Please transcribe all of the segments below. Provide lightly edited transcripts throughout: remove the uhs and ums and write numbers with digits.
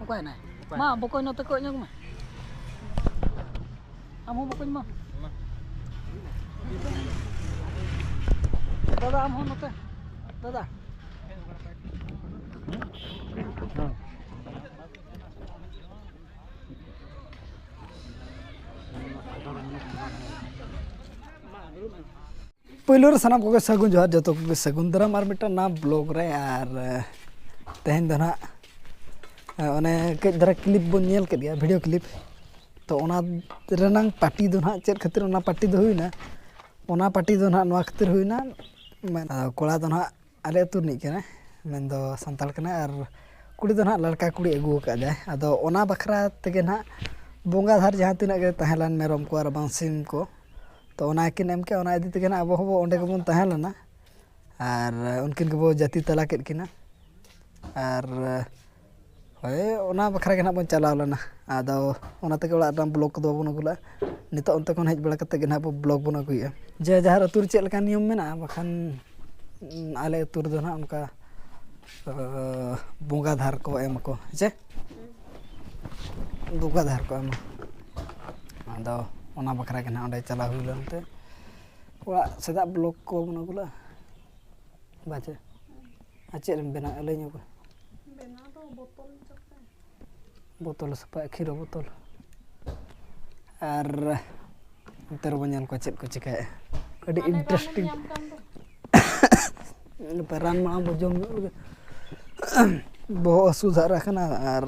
quay này mà bố coi nó tới cỡ nhau mà bố coi mà दादा हम होते दादा पहिलो रे सनाम को सगुन जोहार जतो को सगुन दराम आर मिटा ना ब्लॉग रे आर तेहन दना ओने के दरा क्लिप बन नेल के दिया वीडियो क्लिप तो ओना रेनांग पार्टी दो ना चेत खातिर ओना पार्टी दो हुइना ओना पार्टी दो ना नवा खातिर हुइना कोड़ा दो ना आले अतुर नि केना मेन दो संताल केना आर कुड़ी दो ना लड़का कुड़ी अगु का जाय आदो ओना बखरा तेगे ना बोंगा धार जहां तिना के तहलान मेरम को आर बांसिम को तो ओना किन एम के ओना इदी तेगे ना अब हबो ओंडे गबन तहलाना आर उनकिन गबो जाति तला केद किना आर होय ओना बखरा के ना बन चलाव लना आदो ओना तेगे ओला दाम ब्लॉग को बन अगुला नितो अंत कोन हेज बड़ा कते ना ब्लॉग बन अगुया जे जहार अतुर चेद लका नियम मेना बखान आले अतुर दो ना उनका बोंगा धार को एम को जे बोंगा धार को एम आदो ओना बखरा के ना ओंडे चला हुई लनते ओला सदा ब्लॉग को बन अगुला बाजे आचे रम बेना अलेño को बेना तो बोतल चपे बोतल सपा खीरो बोतल आर अंतर बनियान को चेत को चिकाय अडी इंटरेस्टिंग परान मा बजम बहु असुधार रखना आर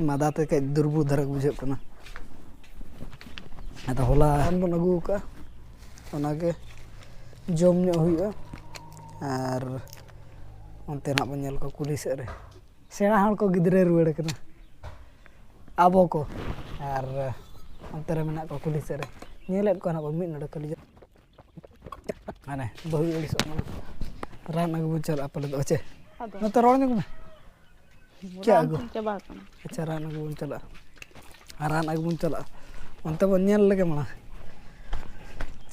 मादाते के दुर्बु धरक बुझे कना आता होला बन अगु का ओना के जम न हुइया are onte na banyal ko kulis re sena hal ko gidre ruwede kana abo ko ar onte re mena ko kulis re nyelet ko na ba min node kali ane bahu eli so ran agu bucal apale do che no to rol nyuk kya agu coba kana acha ran agu bucal ran agu bucal onte bon nyel lage mana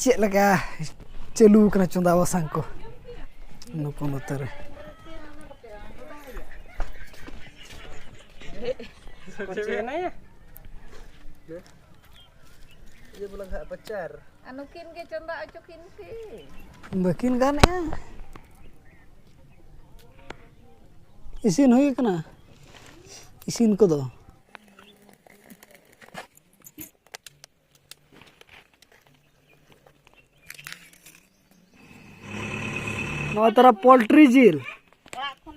che laga celu kana chunda wasang ko no kono tere Cina ya? Dia bilang gak pacar. Anukin ke conda acokin ke. Bakin kan ya. Isin hui kana. Isin ko do. Noa tara poultry jil.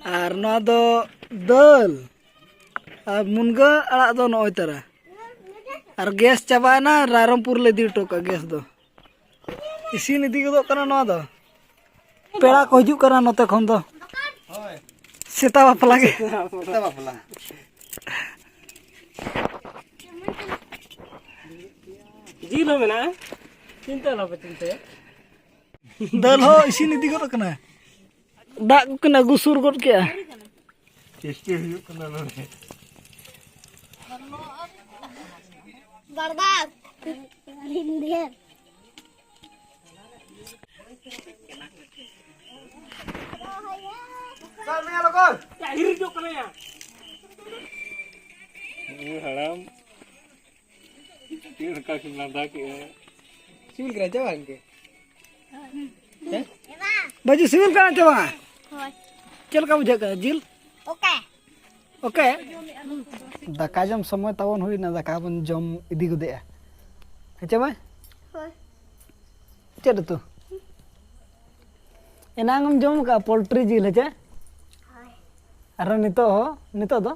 Ar noa do dal. मुनगा अड़ा दो नय तारा और gas चाबाना रायरमपुर ले दी टोका gas दो इसिन इदी गदो कना नवा दो पेड़ा को हिजु कना नते खन दो होय सेता बापला के सेता बापला जीलो मेना चिंता लो चिंता दल हो इसिन इदी गदो कना दाग कना गुसुर गद के टेस्टी हिजु कना नने बर्बाद इंडियन सर मैं लोग क्या हिर जो करे या ये हराम ये का खिलादा के सिविल करा जवान के हैं बाजू सिविल करा जवान चल का बुझा का जिल ओके ओके दाका जम समय तावन हुई ना दाका बन जम इदी गुदे अच्छा भाई होय चल तू एनांगम जम का पोल्ट्री जिल है हाय अरे नितो दो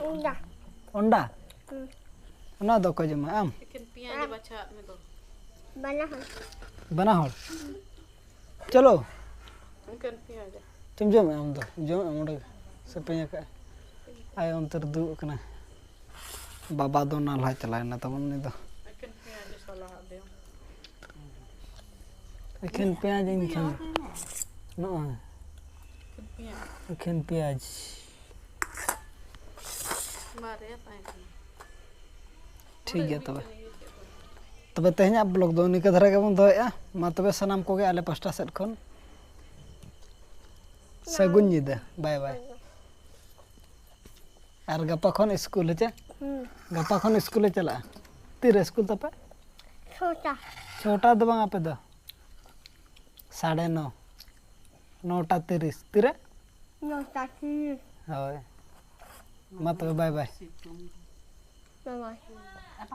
ओंडा ओंडा ना दो को जम आम लेकिन पियाज बचा में दो बना हो चलो लेकिन पियाज तुम जम आम दो जम ओंडा सपेया का आय अंतर दु कना बाबा दो नाला चलाय ना तबन ने दो एखन प्याज सलाह दे एखन प्याज इन खन न एखन प्याज मारे पाए ठीक है तबे तेहना ब्लॉग दो निका धरा के बन दोया मा तबे सनाम को गे आले पास्टा सेट खन सगुन निदा बाय बाय और गपा खन स्कूल है गपा खन स्कूल चला तीर स्कूल तपे छोटा छोटा दो बांग पे दो 9:30 9:30 तीरे नौटा होय मत बाय बाय बाय